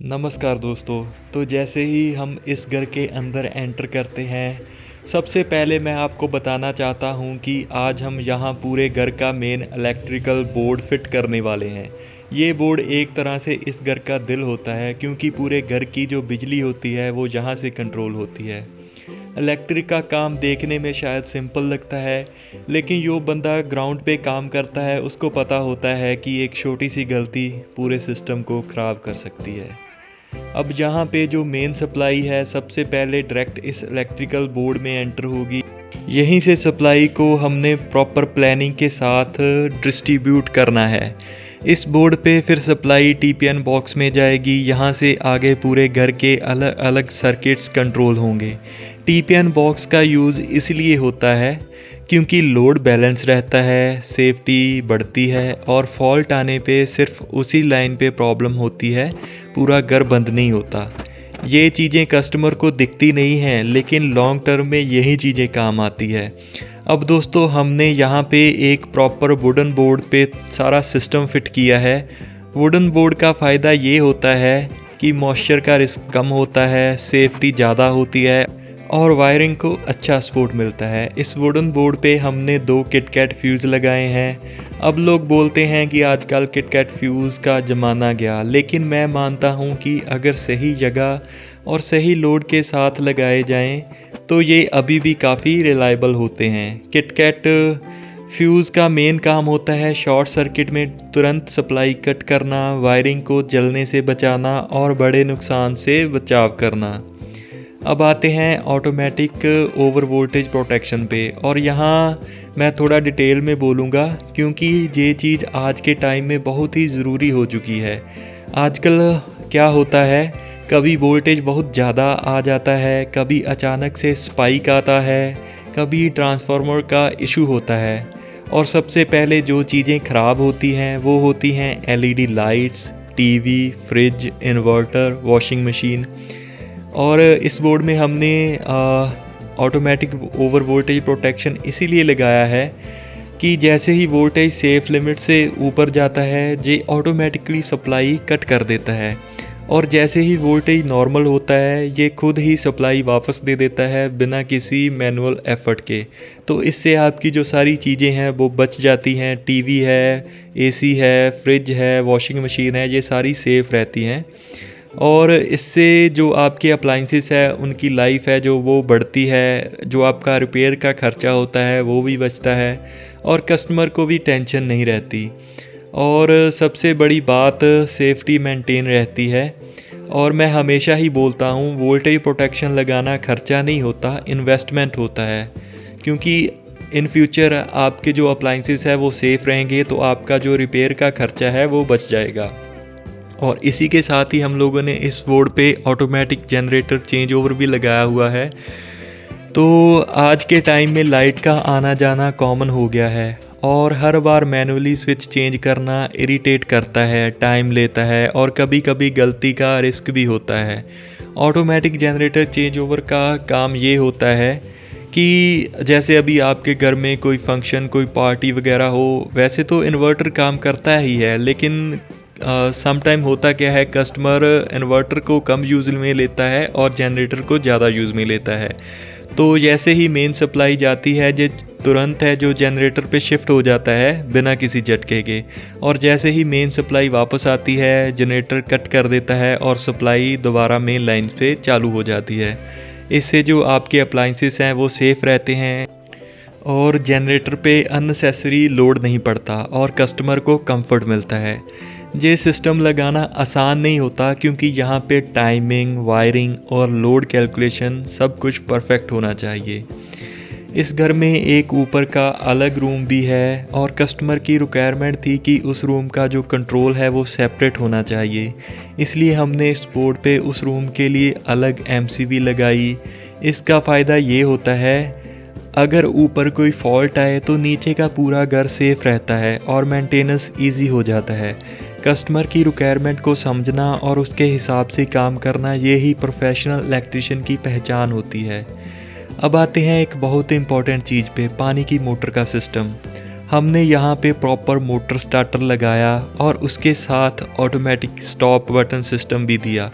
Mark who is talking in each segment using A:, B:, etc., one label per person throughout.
A: नमस्कार दोस्तों। तो जैसे ही हम इस घर के अंदर एंटर करते हैं, सबसे पहले मैं आपको बताना चाहता हूं कि आज हम यहां पूरे घर का मेन इलेक्ट्रिकल बोर्ड फिट करने वाले हैं। ये बोर्ड एक तरह से इस घर का दिल होता है, क्योंकि पूरे घर की जो बिजली होती है वो यहाँ से कंट्रोल होती है। इलेक्ट्रिक का काम देखने में शायद सिंपल लगता है, लेकिन जो बंदा ग्राउंड पे काम करता है उसको पता होता है कि एक छोटी सी गलती पूरे सिस्टम को ख़राब कर सकती है। अब यहाँ पे जो मेन सप्लाई है, सबसे पहले डायरेक्ट इस इलेक्ट्रिकल बोर्ड में एंटर होगी। यहीं से सप्लाई को हमने प्रॉपर प्लानिंग के साथ डिस्ट्रीब्यूट करना है। इस बोर्ड पे फिर सप्लाई टीपीएन बॉक्स में जाएगी। यहाँ से आगे पूरे घर के अलग अलग सर्किट्स कंट्रोल होंगे। टीपीएन बॉक्स का यूज़ इसलिए होता है क्योंकि लोड बैलेंस रहता है, सेफ्टी बढ़ती है और फॉल्ट आने पे सिर्फ उसी लाइन पे प्रॉब्लम होती है, पूरा घर बंद नहीं होता। ये चीज़ें कस्टमर को दिखती नहीं हैं, लेकिन लॉन्ग टर्म में यही चीज़ें काम आती है। अब दोस्तों, हमने यहाँ पे एक प्रॉपर वुडन बोर्ड पे सारा सिस्टम फिट किया है। वुडन बोर्ड का फ़ायदा ये होता है कि मॉइस्चर का रिस्क कम होता है, सेफ्टी ज़्यादा होती है और वायरिंग को अच्छा सपोर्ट मिलता है। इस वुडन बोर्ड पे हमने 2 किटकैट फ्यूज़ लगाए हैं। अब लोग बोलते हैं कि आजकल किटकैट फ्यूज़ का ज़माना गया, लेकिन मैं मानता हूँ कि अगर सही जगह और सही लोड के साथ लगाए जाएं तो ये अभी भी काफ़ी रिलायबल होते हैं। किटकैट फ्यूज़ का मेन काम होता है शॉर्ट सर्किट में तुरंत सप्लाई कट करना, वायरिंग को जलने से बचाना और बड़े नुकसान से बचाव करना। अब आते हैं ऑटोमेटिक ओवर वोल्टेज प्रोटेक्शन पे, और यहाँ मैं थोड़ा डिटेल में बोलूँगा क्योंकि ये चीज़ आज के टाइम में बहुत ही ज़रूरी हो चुकी है। आजकल क्या होता है, कभी वोल्टेज बहुत ज़्यादा आ जाता है, कभी अचानक से स्पाइक आता है, कभी ट्रांसफार्मर का इशू होता है। और सबसे पहले जो चीज़ें ख़राब होती हैं वो होती हैं LED lights, TV, fridge, inverter, washing machine. और इस बोर्ड में हमने ऑटोमेटिक ओवर वोल्टेज प्रोटेक्शन इसीलिए लगाया है कि जैसे ही वोल्टेज सेफ लिमिट से ऊपर जाता है, ये ऑटोमेटिकली सप्लाई कट कर देता है, और जैसे ही वोल्टेज नॉर्मल होता है ये खुद ही सप्लाई वापस दे देता है बिना किसी मैनुअल एफर्ट के। तो इससे आपकी जो सारी चीज़ें हैं वो बच जाती हैं। टीवी है, एसी है, फ्रिज है, वॉशिंग मशीन है, ये सारी सेफ़ रहती हैं। और इससे जो आपके अप्लाइंसेस है उनकी लाइफ है जो वो बढ़ती है, जो आपका रिपेयर का ख़र्चा होता है वो भी बचता है और कस्टमर को भी टेंशन नहीं रहती। और सबसे बड़ी बात, सेफ्टी मेंटेन रहती है। और मैं हमेशा ही बोलता हूँ, वोल्टेज प्रोटेक्शन लगाना खर्चा नहीं होता, इन्वेस्टमेंट होता है। क्योंकि इन फ्यूचर आपके जो अप्लाइंसेस है वो सेफ़ रहेंगे तो आपका जो रिपेयर का खर्चा है वो बच जाएगा। और इसी के साथ ही हम लोगों ने इस बोर्ड पे ऑटोमेटिक जनरेटर चेंज ओवर भी लगाया हुआ है। तो आज के टाइम में लाइट का आना जाना कॉमन हो गया है और हर बार मैनुअली स्विच चेंज करना इरिटेट करता है, टाइम लेता है और कभी कभी गलती का रिस्क भी होता है। ऑटोमेटिक जनरेटर चेंज ओवर का काम ये होता है कि जैसे अभी आपके घर में कोई फंक्शन, कोई पार्टी वगैरह हो, वैसे तो इन्वर्टर काम करता ही है, लेकिन सम टाइम होता क्या है, कस्टमर इन्वर्टर को कम यूज़ में लेता है और जनरेटर को ज़्यादा यूज़ में लेता है। तो जैसे ही मेन सप्लाई जाती है जो तुरंत है जो जनरेटर पे शिफ्ट हो जाता है बिना किसी झटके के, और जैसे ही मेन सप्लाई वापस आती है जनरेटर कट कर देता है और सप्लाई दोबारा मेन लाइन पे चालू हो जाती है। इससे जो आपके अप्लाइंसेस हैं वो सेफ़ रहते हैं और जनरेटर पे अननेसेसरी लोड नहीं पड़ता और कस्टमर को कंफर्ट मिलता है। ये सिस्टम लगाना आसान नहीं होता क्योंकि यहाँ पे टाइमिंग, वायरिंग और लोड कैलकुलेशन सब कुछ परफेक्ट होना चाहिए। इस घर में एक ऊपर का अलग रूम भी है और कस्टमर की रिक्वायरमेंट थी कि उस रूम का जो कंट्रोल है वो सेपरेट होना चाहिए, इसलिए हमने इस बोर्ड पे उस रूम के लिए अलग एमसीबी लगाई। इसका फ़ायदा ये होता है, अगर ऊपर कोई फॉल्ट आए तो नीचे का पूरा घर सेफ़ रहता है और मेंटेनेंस ईजी हो जाता है। कस्टमर की रिक्वायरमेंट को समझना और उसके हिसाब से काम करना, ये ही प्रोफेशनल इलेक्ट्रिशियन की पहचान होती है। अब आते हैं एक बहुत इंपॉर्टेंट चीज़ पे, पानी की मोटर का सिस्टम। हमने यहाँ पे प्रॉपर मोटर स्टार्टर लगाया और उसके साथ ऑटोमेटिक स्टॉप बटन सिस्टम भी दिया।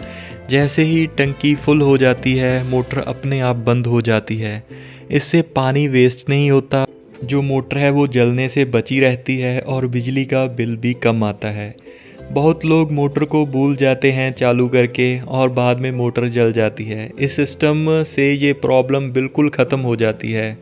A: जैसे ही टंकी फुल हो जाती है मोटर अपने आप बंद हो जाती है। इससे पानी वेस्ट नहीं होता, जो मोटर है वो जलने से बची रहती है और बिजली का बिल भी कम आता है। बहुत लोग मोटर को भूल जाते हैं चालू करके और बाद में मोटर जल जाती है। इस सिस्टम से ये प्रॉब्लम बिल्कुल ख़त्म हो जाती है।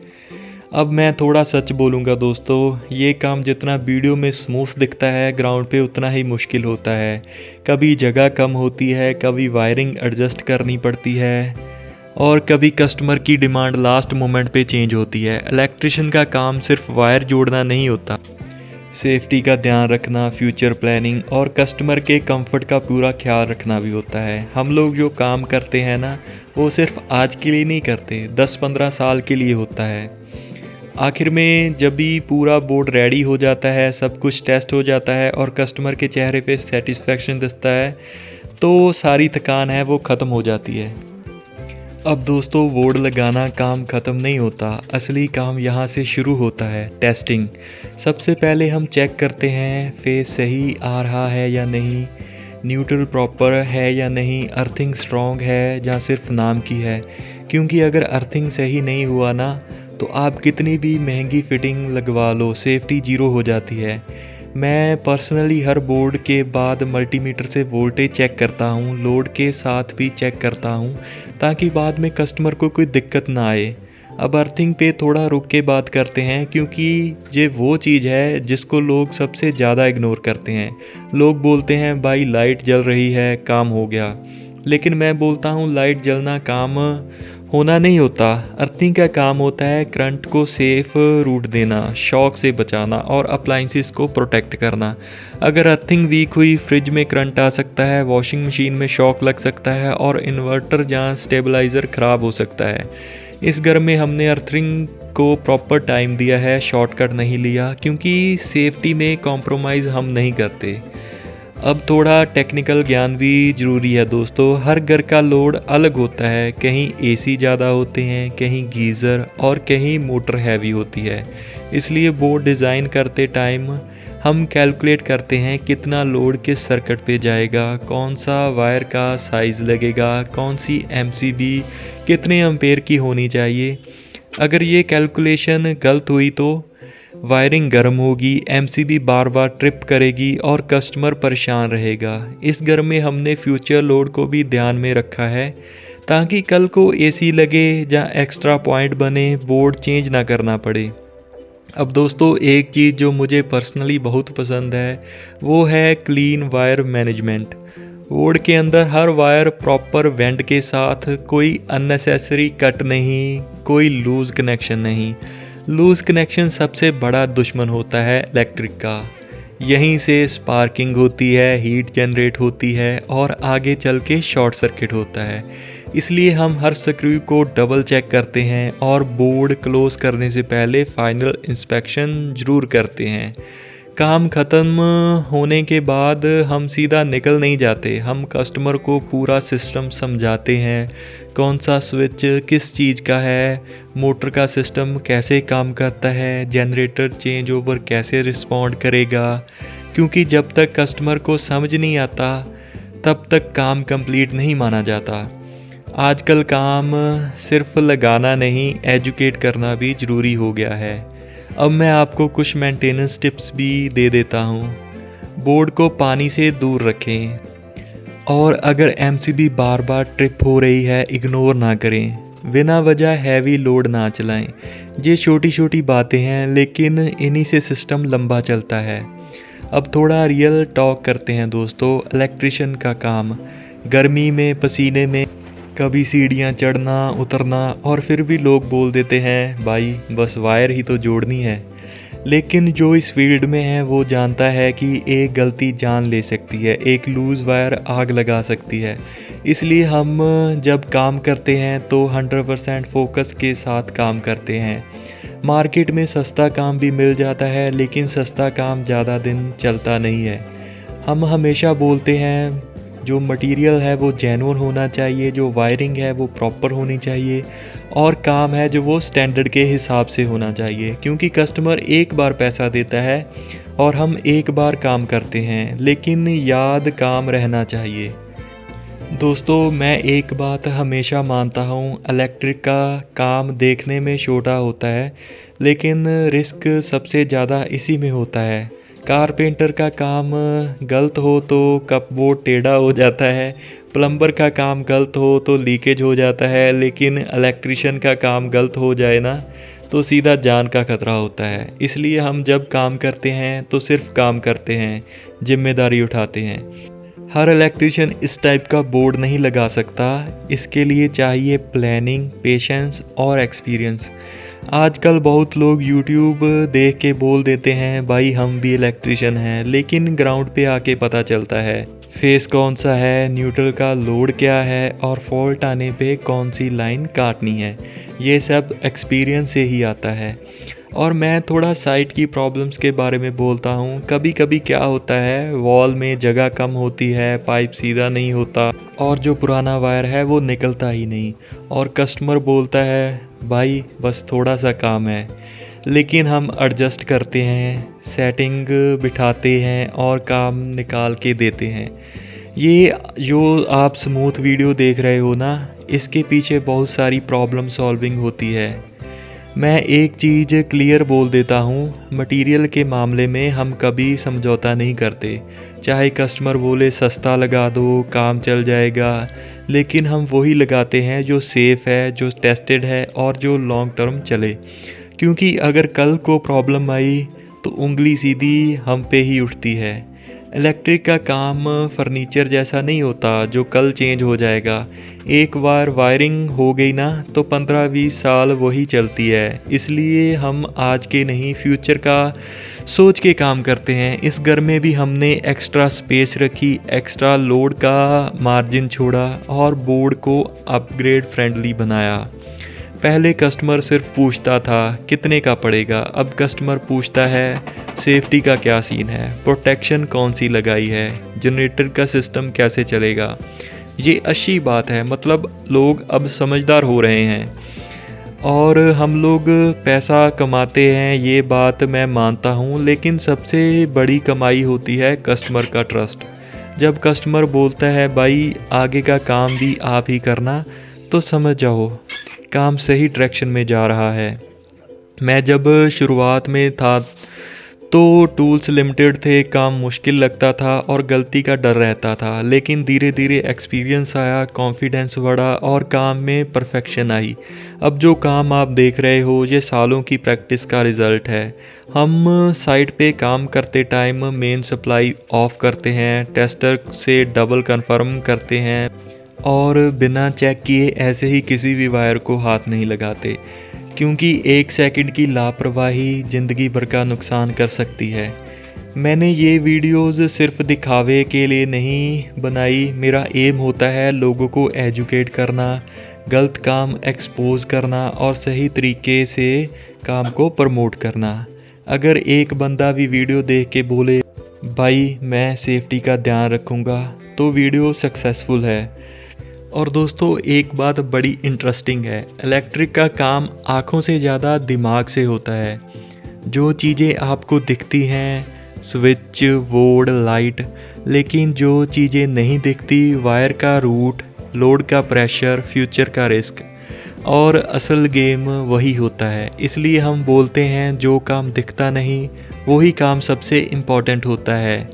A: अब मैं थोड़ा सच बोलूँगा दोस्तों, ये काम जितना वीडियो में स्मूथ दिखता है ग्राउंड पे उतना ही मुश्किल होता है। कभी जगह कम होती है, कभी वायरिंग एडजस्ट करनी पड़ती है और कभी कस्टमर की डिमांड लास्ट मोमेंट पे चेंज होती है। इलेक्ट्रिशियन का काम सिर्फ वायर जोड़ना नहीं होता, सेफ्टी का ध्यान रखना, फ्यूचर प्लानिंग और कस्टमर के कंफर्ट का पूरा ख्याल रखना भी होता है। हम लोग जो काम करते हैं ना, वो सिर्फ आज के लिए नहीं करते, 10-15 साल के लिए होता है। आखिर में जब भी पूरा बोर्ड रेडी हो जाता है, सब कुछ टेस्ट हो जाता है और कस्टमर के चेहरे पे सेटिस्फेक्शन दिखता है, तो सारी थकान है वो ख़त्म हो जाती है। अब दोस्तों, बोर्ड लगाना काम ख़त्म नहीं होता, असली काम यहाँ से शुरू होता है, टेस्टिंग। सबसे पहले हम चेक करते हैं फेस सही आ रहा है या नहीं, न्यूट्रल प्रॉपर है या नहीं, अर्थिंग स्ट्रॉन्ग है या सिर्फ नाम की है। क्योंकि अगर अर्थिंग सही नहीं हुआ ना, तो आप कितनी भी महंगी फिटिंग लगवा लो, सेफ्टी जीरो हो जाती है। मैं पर्सनली हर बोर्ड के बाद मल्टीमीटर से वोल्टेज चेक करता हूँ, लोड के साथ भी चेक करता हूँ, ताकि बाद में कस्टमर को कोई दिक्कत ना आए। अब अर्थिंग पे थोड़ा रुक के बात करते हैं, क्योंकि ये वो चीज़ है जिसको लोग सबसे ज़्यादा इग्नोर करते हैं। लोग बोलते हैं भाई लाइट जल रही है, काम हो गया। लेकिन मैं बोलता हूँ लाइट जलना काम होना नहीं होता। अर्थिंग का काम होता है करंट को सेफ रूट देना, शॉक से बचाना और अप्लाइंसेस को प्रोटेक्ट करना। अगर अर्थिंग वीक हुई, फ्रिज में करंट आ सकता है, वॉशिंग मशीन में शॉक लग सकता है और इन्वर्टर या स्टेबलाइज़र ख़राब हो सकता है। इस घर में हमने अर्थिंग को प्रॉपर टाइम दिया है, शॉर्टकट नहीं लिया, क्योंकि सेफ्टी में कॉम्प्रोमाइज़ हम नहीं करते। अब थोड़ा टेक्निकल ज्ञान भी ज़रूरी है दोस्तों। हर घर का लोड अलग होता है, कहीं एसी ज़्यादा होते हैं, कहीं गीज़र और कहीं मोटर हैवी होती है। इसलिए बोर्ड डिज़ाइन करते टाइम हम कैलकुलेट करते हैं कितना लोड किस सर्किट पे जाएगा, कौन सा वायर का साइज़ लगेगा, कौन सी एमसीबी कितने एम्पेयर की होनी चाहिए। अगर ये कैलकुलेशन गलत हुई तो वायरिंग गर्म होगी, एमसीबी बार बार ट्रिप करेगी और कस्टमर परेशान रहेगा। इस घर में हमने फ्यूचर लोड को भी ध्यान में रखा है, ताकि कल को एसी लगे या एक्स्ट्रा पॉइंट बने, बोर्ड चेंज ना करना पड़े। अब दोस्तों, एक चीज़ जो मुझे पर्सनली बहुत पसंद है वो है क्लीन वायर मैनेजमेंट। बोर्ड के अंदर हर वायर प्रॉपर वेंट के साथ, कोई अननेसेसरी कट नहीं, कोई लूज़ कनेक्शन नहीं। लूज़ कनेक्शन सबसे बड़ा दुश्मन होता है इलेक्ट्रिक का। यहीं से स्पार्किंग होती है, हीट जनरेट होती है और आगे चल के शॉर्ट सर्किट होता है। इसलिए हम हर स्क्रू को डबल चेक करते हैं और बोर्ड क्लोज करने से पहले फाइनल इंस्पेक्शन ज़रूर करते हैं। काम ख़त्म होने के बाद हम सीधा निकल नहीं जाते, हम कस्टमर को पूरा सिस्टम समझाते हैं, कौन सा स्विच किस चीज़ का है, मोटर का सिस्टम कैसे काम करता है, जनरेटर चेंज ओवर कैसे रिस्पॉन्ड करेगा। क्योंकि जब तक कस्टमर को समझ नहीं आता तब तक काम कंप्लीट नहीं माना जाता। आजकल काम सिर्फ लगाना नहीं, एजुकेट करना भी ज़रूरी हो गया है। अब मैं आपको कुछ मेंटेनेंस टिप्स भी दे देता हूँ। बोर्ड को पानी से दूर रखें और अगर एमसीबी बार बार ट्रिप हो रही है इग्नोर ना करें। बिना वजह हैवी लोड ना चलाएं। ये छोटी छोटी बातें हैं, लेकिन इन्हीं से सिस्टम लंबा चलता है। अब थोड़ा रियल टॉक करते हैं दोस्तों। इलेक्ट्रिशियन का काम, गर्मी में पसीने में कभी सीढ़ियाँ चढ़ना उतरना, और फिर भी लोग बोल देते हैं भाई बस वायर ही तो जोड़नी है। लेकिन जो इस फील्ड में है वो जानता है कि एक गलती जान ले सकती है, एक लूज़ वायर आग लगा सकती है। इसलिए हम जब काम करते हैं तो 100% फोकस के साथ काम करते हैं। मार्केट में सस्ता काम भी मिल जाता है, लेकिन सस्ता काम ज़्यादा दिन चलता नहीं है। हम हमेशा बोलते हैं जो मटेरियल है वो जेन्युइन होना चाहिए, जो वायरिंग है वो प्रॉपर होनी चाहिए और काम है जो वो स्टैंडर्ड के हिसाब से होना चाहिए, क्योंकि कस्टमर एक बार पैसा देता है और हम एक बार काम करते हैं, लेकिन याद काम रहना चाहिए। दोस्तों, मैं एक बात हमेशा मानता हूँ, इलेक्ट्रिक का काम देखने में छोटा होता है लेकिन रिस्क सबसे ज़्यादा इसी में होता है। कारपेंटर का काम गलत हो तो कपबोर्ड टेढ़ा हो जाता है, प्लम्बर का काम गलत हो तो लीकेज हो जाता है, लेकिन इलेक्ट्रिशियन का काम गलत हो जाए ना तो सीधा जान का खतरा होता है। इसलिए हम जब काम करते हैं तो सिर्फ काम करते हैं, जिम्मेदारी उठाते हैं। हर इलेक्ट्रिशियन इस टाइप का बोर्ड नहीं लगा सकता, इसके लिए चाहिए प्लानिंग, पेशेंस और एक्सपीरियंस। आजकल बहुत लोग यूट्यूब देख के बोल देते हैं भाई हम भी इलेक्ट्रिशियन हैं, लेकिन ग्राउंड पे आके पता चलता है फेस कौन सा है, न्यूट्रल का लोड क्या है और फॉल्ट आने पे कौन सी लाइन काटनी है। ये सब एक्सपीरियंस से ही आता है। और मैं थोड़ा साइट की प्रॉब्लम्स के बारे में बोलता हूँ। कभी कभी क्या होता है, वॉल में जगह कम होती है, पाइप सीधा नहीं होता और जो पुराना वायर है वो निकलता ही नहीं, और कस्टमर बोलता है भाई बस थोड़ा सा काम है, लेकिन हम एडजस्ट करते हैं, सेटिंग बिठाते हैं और काम निकाल के देते हैं। ये जो आप स्मूथ वीडियो देख रहे हो ना, इसके पीछे बहुत सारी प्रॉब्लम सॉल्विंग होती है। मैं एक चीज़ क्लियर बोल देता हूँ, मटेरियल के मामले में हम कभी समझौता नहीं करते। चाहे कस्टमर बोले सस्ता लगा दो, काम चल जाएगा, लेकिन हम वही लगाते हैं जो सेफ़ है, जो टेस्टेड है और जो लॉन्ग टर्म चले। क्योंकि अगर कल को प्रॉब्लम आई तो उंगली सीधी हम पे ही उठती है। इलेक्ट्रिक का काम फर्नीचर जैसा नहीं होता जो कल चेंज हो जाएगा। एक बार वायरिंग हो गई ना तो 15-20 साल वही चलती है। इसलिए हम आज के नहीं, फ्यूचर का सोच के काम करते हैं। इस घर में भी हमने एक्स्ट्रा स्पेस रखी, एक्स्ट्रा लोड का मार्जिन छोड़ा और बोर्ड को अपग्रेड फ्रेंडली बनाया। पहले कस्टमर सिर्फ पूछता था कितने का पड़ेगा, अब कस्टमर पूछता है सेफ्टी का क्या सीन है, प्रोटेक्शन कौन सी लगाई है, जनरेटर का सिस्टम कैसे चलेगा। ये अच्छी बात है, मतलब लोग अब समझदार हो रहे हैं और हम लोग पैसा कमाते हैं, ये बात मैं मानता हूँ, लेकिन सबसे बड़ी कमाई होती है कस्टमर का ट्रस्ट। जब कस्टमर बोलता है भाई आगे का काम भी आप ही करना, तो समझ जाओ काम सही डायरेक्शन में जा रहा है। मैं जब शुरुआत में था तो टूल्स लिमिटेड थे, काम मुश्किल लगता था और गलती का डर रहता था, लेकिन धीरे धीरे एक्सपीरियंस आया, कॉन्फिडेंस बढ़ा और काम में परफेक्शन आई। अब जो काम आप देख रहे हो ये सालों की प्रैक्टिस का रिज़ल्ट है। हम साइट पे काम करते टाइम मेन सप्लाई ऑफ करते हैं, टेस्टर से डबल कंफर्म करते हैं और बिना चेक किए ऐसे ही किसी भी वायर को हाथ नहीं लगाते, क्योंकि 1 सेकंड की लापरवाही ज़िंदगी भर का नुकसान कर सकती है। मैंने ये वीडियोस सिर्फ दिखावे के लिए नहीं बनाई, मेरा एम होता है लोगों को एजुकेट करना, गलत काम एक्सपोज करना और सही तरीके से काम को प्रमोट करना। अगर एक बंदा भी वीडियो देख के बोले भाई मैं सेफ्टी का ध्यान रखूँगा, तो वीडियो सक्सेसफुल है। और दोस्तों, एक बात बड़ी इंटरेस्टिंग है, इलेक्ट्रिक का काम आँखों से ज़्यादा दिमाग से होता है। जो चीज़ें आपको दिखती हैं, स्विच, बोर्ड, लाइट, लेकिन जो चीज़ें नहीं दिखती, वायर का रूट, लोड का प्रेशर, फ्यूचर का रिस्क, और असल गेम वही होता है। इसलिए हम बोलते हैं जो काम दिखता नहीं वही काम सबसे इम्पॉर्टेंट होता है।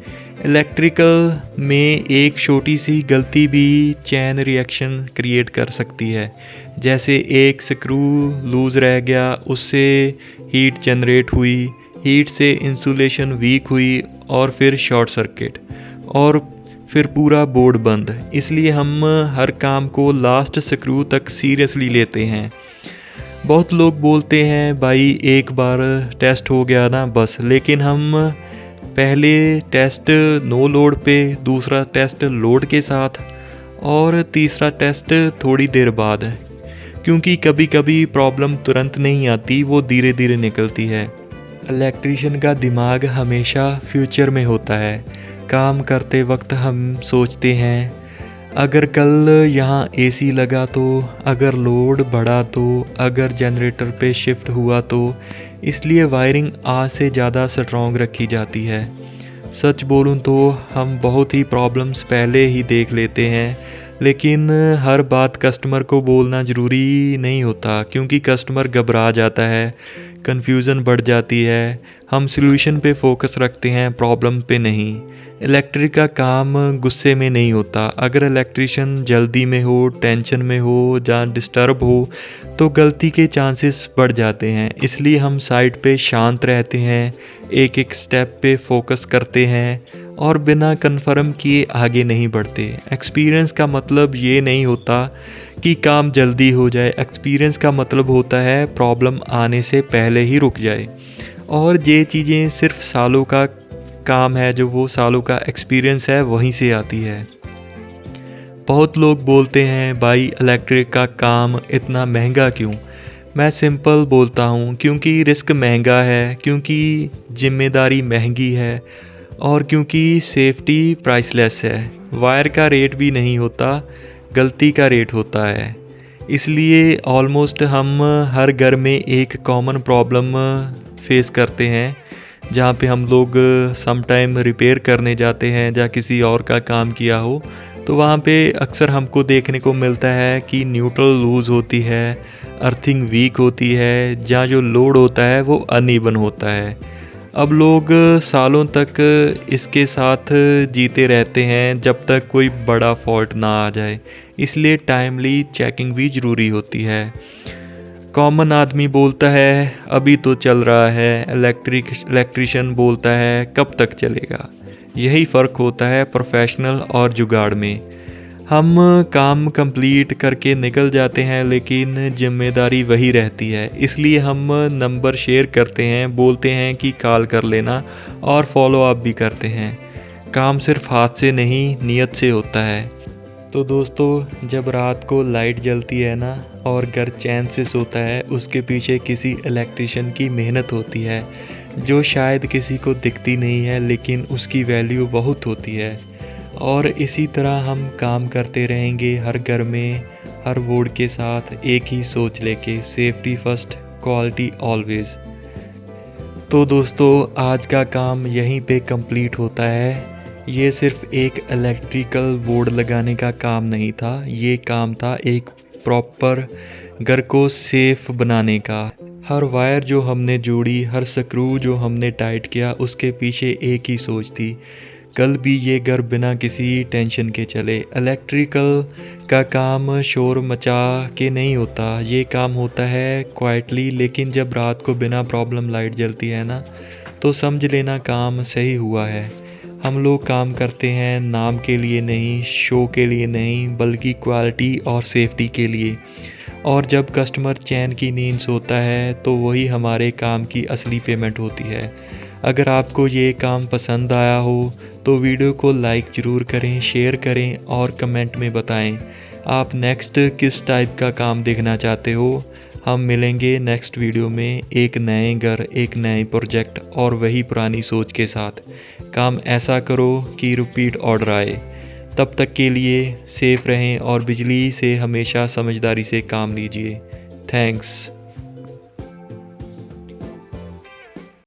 A: इलेक्ट्रिकल में एक छोटी सी गलती भी चैन रिएक्शन क्रिएट कर सकती है। जैसे एक स्क्रू लूज़ रह गया, उससे हीट जनरेट हुई, हीट से इंसुलेशन वीक हुई और फिर शॉर्ट सर्किट और फिर पूरा बोर्ड बंद। इसलिए हम हर काम को लास्ट स्क्रू तक सीरियसली लेते हैं। बहुत लोग बोलते हैं भाई एक बार टेस्ट हो गया ना बस, लेकिन हम पहले टेस्ट नो लोड पे, दूसरा टेस्ट लोड के साथ और तीसरा टेस्ट थोड़ी देर बाद, क्योंकि कभी कभी प्रॉब्लम तुरंत नहीं आती, वो धीरे धीरे निकलती है। इलेक्ट्रिशियन का दिमाग हमेशा फ्यूचर में होता है। काम करते वक्त हम सोचते हैं अगर कल यहाँ एसी लगा तो, अगर लोड बढ़ा तो, अगर जनरेटर पे शिफ्ट हुआ तो, इसलिए वायरिंग आज से ज़्यादा स्ट्रॉन्ग रखी जाती है। सच बोलूँ तो हम बहुत ही प्रॉब्लम्स पहले ही देख लेते हैं, लेकिन हर बात कस्टमर को बोलना ज़रूरी नहीं होता, क्योंकि कस्टमर घबरा जाता है, कन्फ्यूज़न बढ़ जाती है। हम सॉल्यूशन पे फोकस रखते हैं, प्रॉब्लम पे नहीं। इलेक्ट्रिक का काम गुस्से में नहीं होता। अगर इलेक्ट्रिशियन जल्दी में हो, टेंशन में हो या डिस्टर्ब हो तो गलती के चांसेस बढ़ जाते हैं। इसलिए हम साइड पे शांत रहते हैं, एक एक स्टेप पे फोकस करते हैं और बिना कंफर्म किए आगे नहीं बढ़ते। एक्सपीरियंस का मतलब ये नहीं होता कि काम जल्दी हो जाए। एक्सपीरियंस का मतलब होता है प्रॉब्लम आने से पहले ही रुक जाए। और ये चीज़ें सिर्फ सालों का काम है, जो वो सालों का एक्सपीरियंस है वहीं से आती है। बहुत लोग बोलते हैं भाई इलेक्ट्रिक का काम इतना महंगा क्यों? मैं सिंपल बोलता हूँ, क्योंकि रिस्क महंगा है, क्योंकि जिम्मेदारी महंगी है और क्योंकि सेफ्टी प्राइसलेस है। वायर का रेट भी नहीं होता, गलती का रेट होता है। इसलिए ऑलमोस्ट हम हर घर में एक कॉमन प्रॉब्लम फेस करते हैं, जहाँ पे हम लोग सम टाइम रिपेयर करने जाते हैं या किसी और का काम किया हो, तो वहाँ पे अक्सर हमको देखने को मिलता है कि न्यूट्रल लूज़ होती है, अर्थिंग वीक होती है, जहाँ जो लोड होता है वो अनइवन होता है। अब लोग सालों तक इसके साथ जीते रहते हैं जब तक कोई बड़ा फॉल्ट ना आ जाए। इसलिए टाइमली चेकिंग भी ज़रूरी होती है। कॉमन आदमी बोलता है अभी तो चल रहा है, इलेक्ट्रिशियन बोलता है कब तक चलेगा। यही फ़र्क होता है प्रोफेशनल और जुगाड़ में। हम काम कंप्लीट करके निकल जाते हैं, लेकिन जिम्मेदारी वही रहती है। इसलिए हम नंबर शेयर करते हैं, बोलते हैं कि कॉल कर लेना और फॉलो अप भी करते हैं। काम सिर्फ हाथ से नहीं, नीयत से होता है। तो दोस्तों, जब रात को लाइट जलती है ना और घर चैन से सोता है, उसके पीछे किसी इलेक्ट्रिशियन की मेहनत होती है, जो शायद किसी को दिखती नहीं है, लेकिन उसकी वैल्यू बहुत होती है। और इसी तरह हम काम करते रहेंगे हर घर में, हर वार्ड के साथ एक ही सोच लेके, सेफ्टी फर्स्ट, क्वालिटी ऑलवेज़। तो दोस्तों, आज का काम यहीं पे कंप्लीट होता है। ये सिर्फ एक इलेक्ट्रिकल बोर्ड लगाने का काम नहीं था, ये काम था एक प्रॉपर घर को सेफ बनाने का। हर वायर जो हमने जोड़ी, हर स्क्रू जो हमने टाइट किया, उसके पीछे एक ही सोच थी, कल भी ये घर बिना किसी टेंशन के चले। इलेक्ट्रिकल का काम शोर मचा के नहीं होता, ये काम होता है क्वाइटली। लेकिन जब रात को बिना प्रॉब्लम लाइट जलती है ना, तो समझ लेना काम सही हुआ है। हम लोग काम करते हैं नाम के लिए नहीं, शो के लिए नहीं, बल्कि क्वालिटी और सेफ्टी के लिए। और जब कस्टमर चैन की नींद सोता है, तो वही हमारे काम की असली पेमेंट होती है। अगर आपको ये काम पसंद आया हो तो वीडियो को लाइक ज़रूर करें, शेयर करें और कमेंट में बताएं आप नेक्स्ट किस टाइप का काम देखना चाहते हो। हम मिलेंगे नेक्स्ट वीडियो में एक नए घर, एक नए प्रोजेक्ट और वही पुरानी सोच के साथ। काम ऐसा करो कि रिपीट ऑर्डर आए। तब तक के लिए सेफ रहें और बिजली से हमेशा समझदारी से काम लीजिए। थैंक्स।